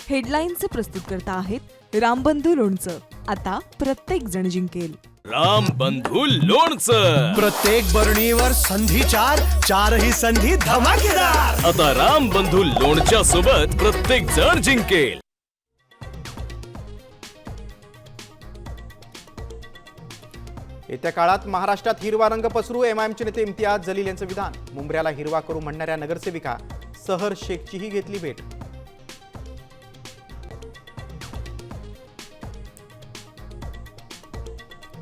हेडलाईनचे प्रस्तुतकर्ता आहेत रामबंधू लोणचं. आता प्रत्येक जण जिंकेल. रामबंधू लोणचं. प्रत्येक बरणीवर संधी चारही संधी धमाकेदार. आता रामबंधू लोणच्या सोबत प्रत्येक जण जिंकेल. येत्या काळात महाराष्ट्रात हिरवा रंग पसरू, एमआयएमचे नेते इम्तियाज जलील यांचं विधान. मुंबऱ्याला हिरवा करू म्हणणाऱ्या नगरसेविका सहर शेखचीही घेतली भेट.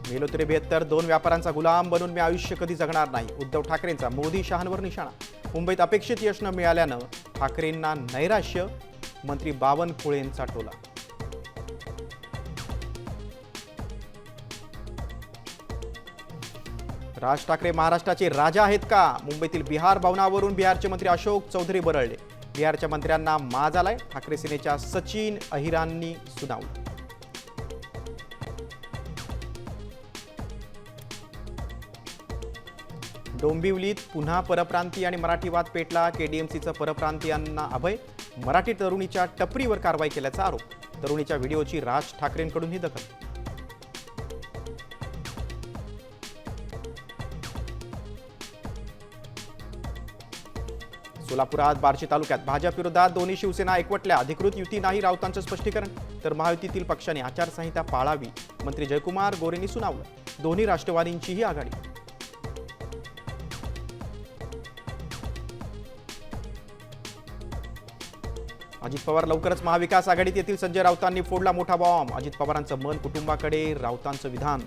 मेलो तरी 72, 2 व्यापाऱ्यांचा गुलाम बनून मी आयुष्य कधी जगणार नाही. उद्धव ठाकरेंचा मोदी शहांवर निशाणा. मुंबईत अपेक्षित यश न मिळाल्यानं ठाकरेंना नैराश्य. मंत्री बावनकुळेंचा टोला. राज ठाकरे महाराष्ट्राचे राजा आहेत का? मुंबईतील बिहार भवनावरून बिहारचे मंत्री अशोक चौधरी बरळले. बिहारच्या मंत्र्यांना माज आलाय. ठाकरे सेनेच्या सचिन अहिरांनी सुनावलं. डोंबिवलीत पुन्हा परप्रांतीय आणि मराठीवाद पेटला. केडीएमसीचं परप्रांतीयांना अभय. मराठी तरुणीच्या टपरीवर कारवाई केल्याचा आरोप. तरुणीच्या व्हिडिओची राज ठाकरेंकडून ही दखल. सोलापुरात बार्शी तालुक्यात भाजप विरोधात दोन्ही शिवसेना एकवटल्या. अधिकृत युती नाही राऊतांचं स्पष्टीकरण. तर महायुतीतील पक्षांनी आचारसंहिता पाळावी. मंत्री जयकुमार गोरेंनी सुनावलं. दोन्ही राष्ट्रवादींचीही आघाडी. अजित पवार लवकरच महाविकास आघाडीत येतील. संजय राऊतांनी फोडला मोठा बॉम्ब. अजित पवारांचं मन कुटुंबाकडे, राऊतांचं विधान.